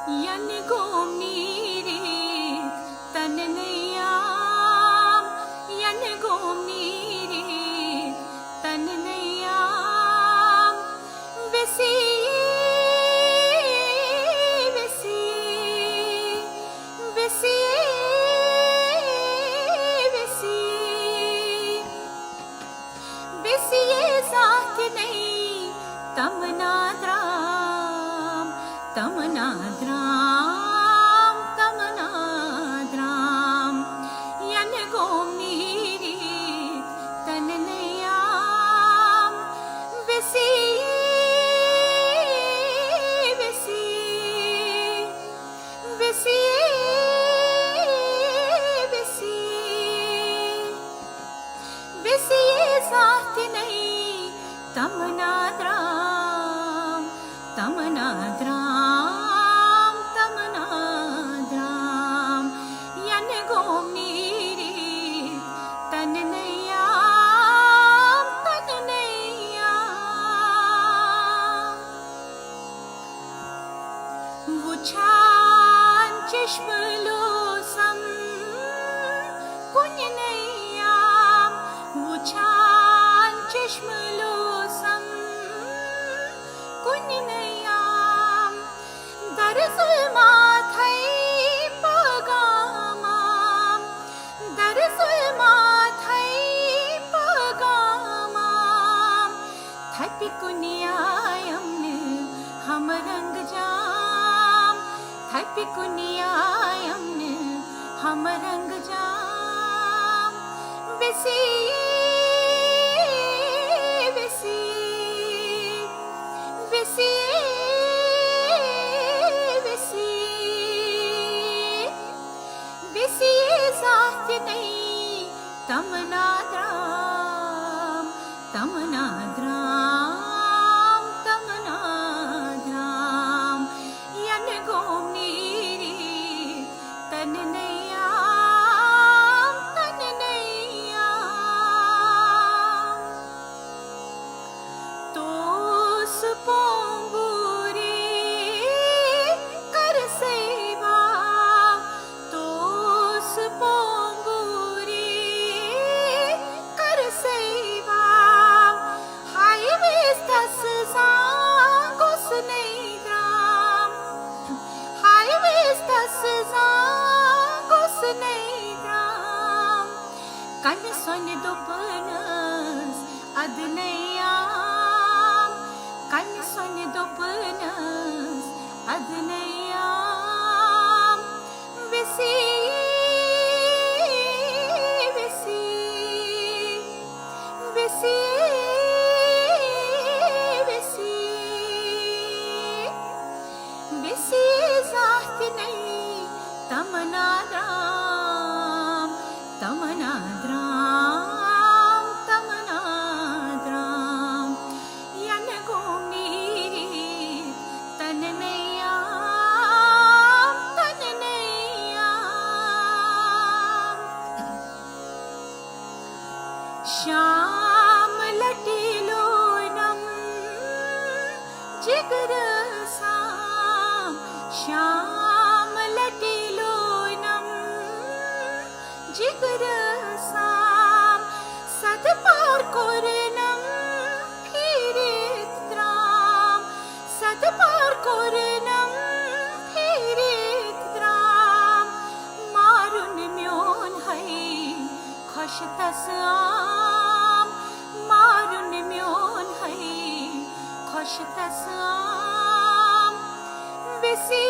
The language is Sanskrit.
यन गोमनीरी तननयाम यन गोमनीरी तननयाम विसी विसी विसी विसी विसी साथ नहीं तमनाद्राम तमनाद्राम तमनाद्राम यन गोमनीरी तननयाम विसी विसी विसी विसी विसी साथ नहीं तमनाद्राम तमनाद्राम तमनाद्राम यन गोमनीरी तननयाम तननयाम वुछान चश्मलोसम कुन्यनयाम वुछान चश्मलोसम कुन्यनयाम दरअसल माथै पगामाम दरअसल माथै पगामाम थपि कुनियायम हम रंग जाम थपि कुनियायम हम रंग जाम विसी विसी विसी विसी विसी साथ नहीं तमनाद्राम तमनाद्राम तमनाद्राम यन गोमनीरी तननयाम तननयाम तोस पोंबूरी कर सेवा तोस पोंबूरी कर सेवा हाईवे तस सांगोस नहीं द्राम हाईवे तस सांगोस नहीं द्राम कन सोन दोपनस अदनयाम कन सोन दोपनस अदनयाम विसी विसी विसी विसी विसी साथ नहीं तमनाद्राम तमनाद्राम तमनाद्राम यन गोमनीरी तननयाम तननयाम श्याम लटिलोनम जिगर साम श्याम लटिलोनम जिगर साम सदपार कोरनम फिरित्राम सदपार कोरनम फिरित्राम मारुन म्योन है खुश तसाम मारुन म्योन है खुश तसाम विसी